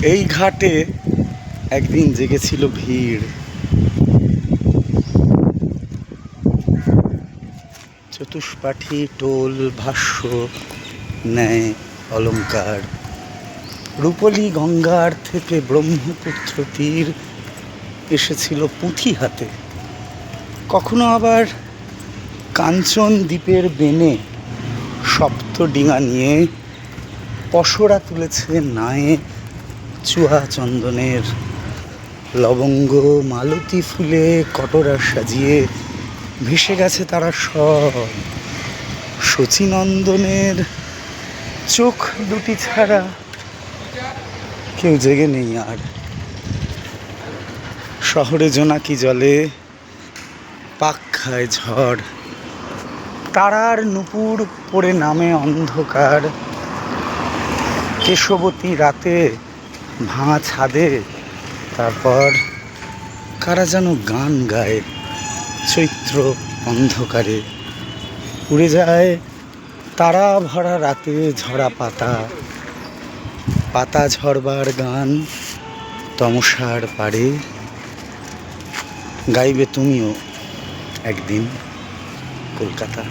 এই ঘাটে একদিন জেগেছিল ভিড়। চতুষ্পাঠী টোল ভাষ্য ন্যায় অলঙ্কার, রূপলী গঙ্গার থেকে ব্রহ্মপুত্র তীর এসেছিল পুঁথি হাতে। কখনো আবার কাঞ্চন দ্বীপের বেনে সপ্ত ডিঙা নিয়ে পসরা তুলেছে নায়ে চুয়া চন্দনের, লবঙ্গ মালতী ফুলে কটরা সাজিয়ে ভেসে গেছে তারা সব। শচীনন্দনের চোখ দুটি ছাড়া কেউ জেগে নেই আর। শহরে জোনাকি জলে পাক খায় ঝড়, তারার নুপুর পড়ে নামে অন্ধকার। কেশবতী রাতে ভাঙা ছাদে তারপর কারা যেন গান গায় চৈত্র অন্ধকারে। উড়ে যায় তারা ভরা রাতে ঝরা পাতা, পাতা ঝরবার গান তমসার পাড়ে। গাইবে তুমিও একদিন কলকাতা।